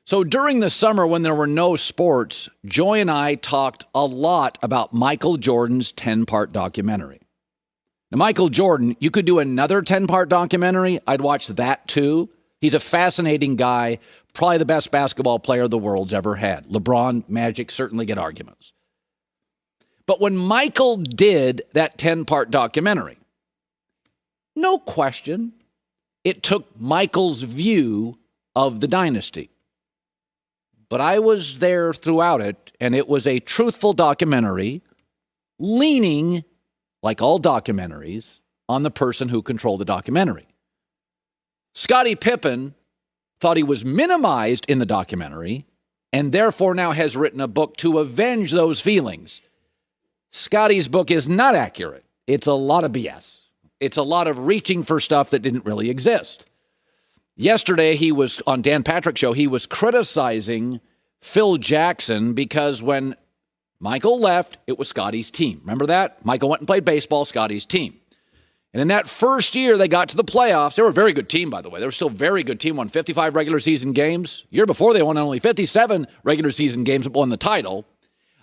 So during the summer when there were no sports, Joy and I talked a lot about Michael Jordan's 10-part documentary. Now, Michael Jordan, you could do another 10-part documentary. I'd watch that too. He's a fascinating guy, probably the best basketball player the world's ever had. LeBron, Magic certainly get arguments. But when Michael did that 10-part documentary, no question, it took Michael's view of the dynasty. But I was there throughout it, and it was a truthful documentary leaning, like all documentaries, on the person who controlled the documentary. Scottie Pippen thought he was minimized in the documentary and therefore now has written a book to avenge those feelings. Scottie's book is not accurate. It's a lot of BS. It's a lot of reaching for stuff that didn't really exist. Yesterday, he was on Dan Patrick's show. He was criticizing Phil Jackson because when Michael left, it was Scottie's team. Remember that? Michael went and played baseball, Scottie's team. And in that first year, they got to the playoffs. They were a very good team, by the way. They were still a very good team, won 55 regular season games. Year before, they won only 57 regular season games, but won the title.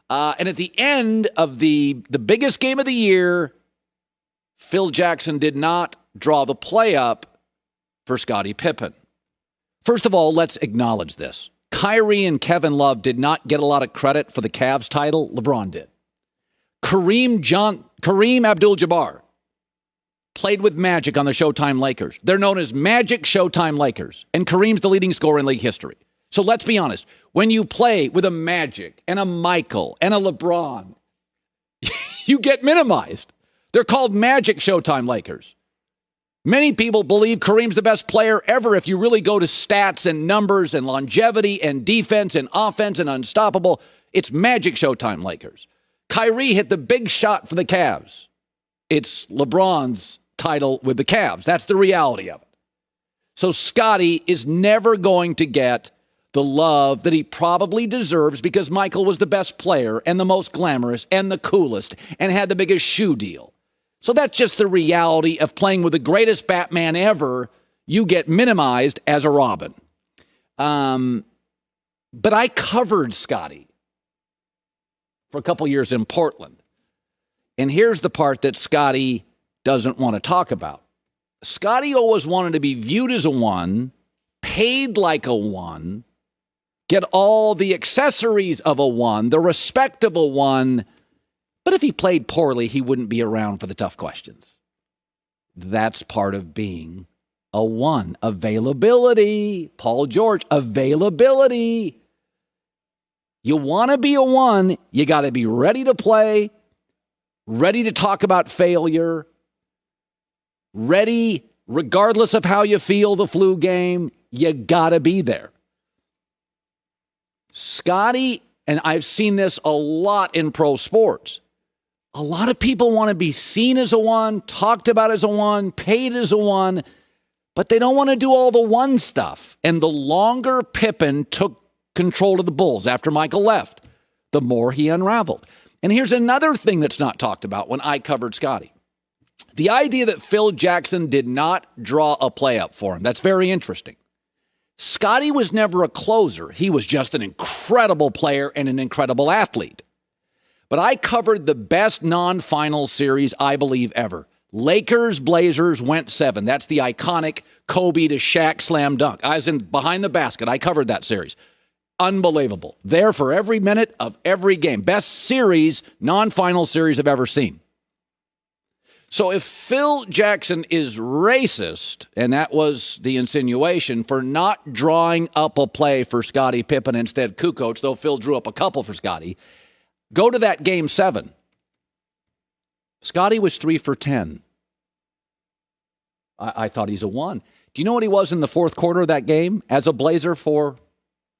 And at the end of the biggest game of the year, Phil Jackson did not draw the play up for Scottie Pippen. First of all, let's acknowledge this. Kyrie and Kevin Love did not get a lot of credit for the Cavs title. LeBron did. Kareem Abdul-Jabbar played with Magic on the Showtime Lakers. They're known as Magic Showtime Lakers, and Kareem's the leading scorer in league history. So let's be honest. When you play with a Magic and a Michael and a LeBron, you get minimized. They're called Magic Showtime Lakers. Many people believe Kareem's the best player ever if you really go to stats and numbers and longevity and defense and offense and unstoppable. It's Magic Showtime Lakers. Kyrie hit the big shot for the Cavs. It's LeBron's title with the Cavs. That's the reality of it. So Scottie is never going to get the love that he probably deserves because Michael was the best player and the most glamorous and the coolest and had the biggest shoe deal. So that's just the reality of playing with the greatest Batman ever. You get minimized as a Robin. But I covered Scottie for a couple years in Portland. And here's the part that Scottie doesn't want to talk about. Scottie always wanted to be viewed as a one, paid like a one, get all the accessories of a one, the respect of a one. But if he played poorly, he wouldn't be around for the tough questions. That's part of being a one. Availability. Paul George, availability. You want to be a one, you got to be ready to play, ready to talk about failure, ready, regardless of how you feel the flu game, you got to be there. Scottie, and I've seen this a lot in pro sports, a lot of people want to be seen as a one, talked about as a one, paid as a one, but they don't want to do all the one stuff. And the longer Pippen took control of the Bulls after Michael left, the more he unraveled. And here's another thing that's not talked about when I covered Scottie. The idea that Phil Jackson did not draw a play up for him. That's very interesting. Scottie was never a closer. He was just an incredible player and an incredible athlete. But I covered the best non-final series, I believe, ever. Lakers-Blazers went 7. That's the iconic Kobe to Shaq slam dunk. I was in behind the basket. I covered that series. Unbelievable. There for every minute of every game. Best series, non-final series I've ever seen. So if Phil Jackson is racist, and that was the insinuation, for not drawing up a play for Scottie Pippen instead Kukoc, though Phil drew up a couple for Scottie, go to that game 7. Scottie was 3 for 10. I thought he's a 1. Do you know what he was in the fourth quarter of that game as a Blazer for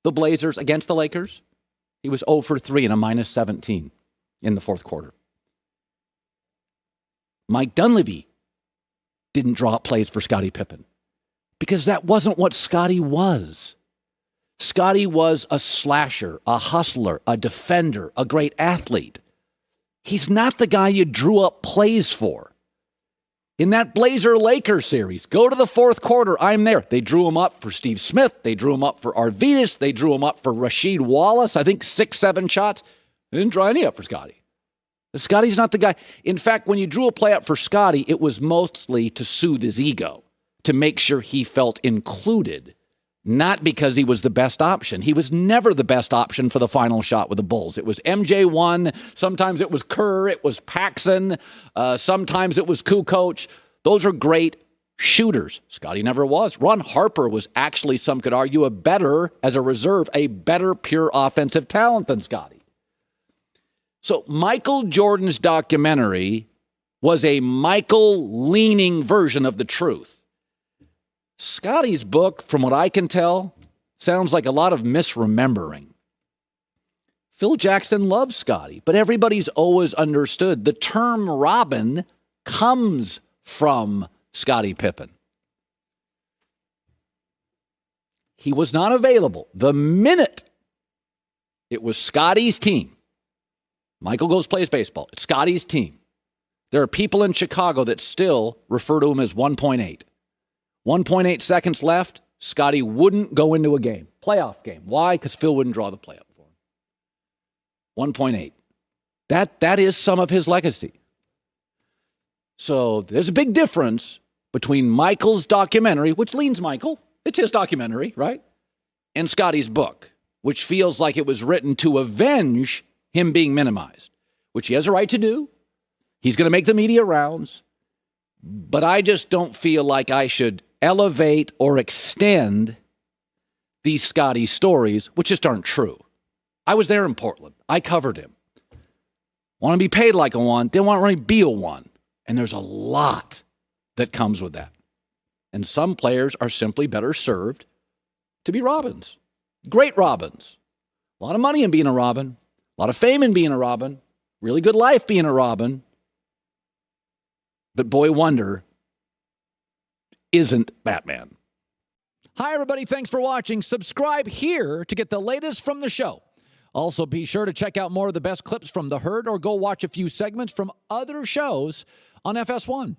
the Blazers against the Lakers? He was 0 for 3 and a minus 17 in the fourth quarter. Mike Dunleavy didn't draw up plays for Scottie Pippen because that wasn't what Scottie was. Scottie was a slasher, a hustler, a defender, a great athlete. He's not the guy you drew up plays for. In that Blazer-Lakers series, go to the fourth quarter, I'm there. They drew him up for Steve Smith. They drew him up for Arvydas. They drew him up for Rasheed Wallace. I think 6-7 shots. They didn't draw any up for Scottie. Scottie's not the guy. In fact, when you drew a play up for Scottie, it was mostly to soothe his ego, to make sure he felt included, not because he was the best option. He was never the best option for the final shot with the Bulls. It was MJ1. Sometimes it was Kerr. It was Paxson. Sometimes it was Kukoc. Those are great shooters. Scottie never was. Ron Harper was actually, some could argue, as a reserve, a better pure offensive talent than Scottie. So Michael Jordan's documentary was a Michael-leaning version of the truth. Scottie's book, from what I can tell, sounds like a lot of misremembering. Phil Jackson loves Scottie, but everybody's always understood the term Robin comes from Scottie Pippen. He was not available the minute it was Scottie's team. Michael goes plays baseball. It's Scottie's team. There are people in Chicago that still refer to him as 1.8. 1.8 seconds left. Scottie wouldn't go into a game, playoff game. Why? Because Phil wouldn't draw the play up for him. 1.8. That is some of his legacy. So there's a big difference between Michael's documentary, which leans Michael. It's his documentary, right? And Scottie's book, which feels like it was written to avenge him being minimized, which he has a right to do. He's going to make the media rounds. But I just don't feel like I should elevate or extend these Scottie stories, which just aren't true. I was there in Portland. I covered him. Want to be paid like a one, didn't want to really be a one. And there's a lot that comes with that. And some players are simply better served to be Robins. Great Robins. A lot of money in being a Robin. A lot of fame in being a Robin. Really good life being a Robin. But boy wonder isn't Batman. Hi, everybody. Thanks for watching. Subscribe here to get the latest from the show. Also, be sure to check out more of the best clips from The Herd or go watch a few segments from other shows on FS1.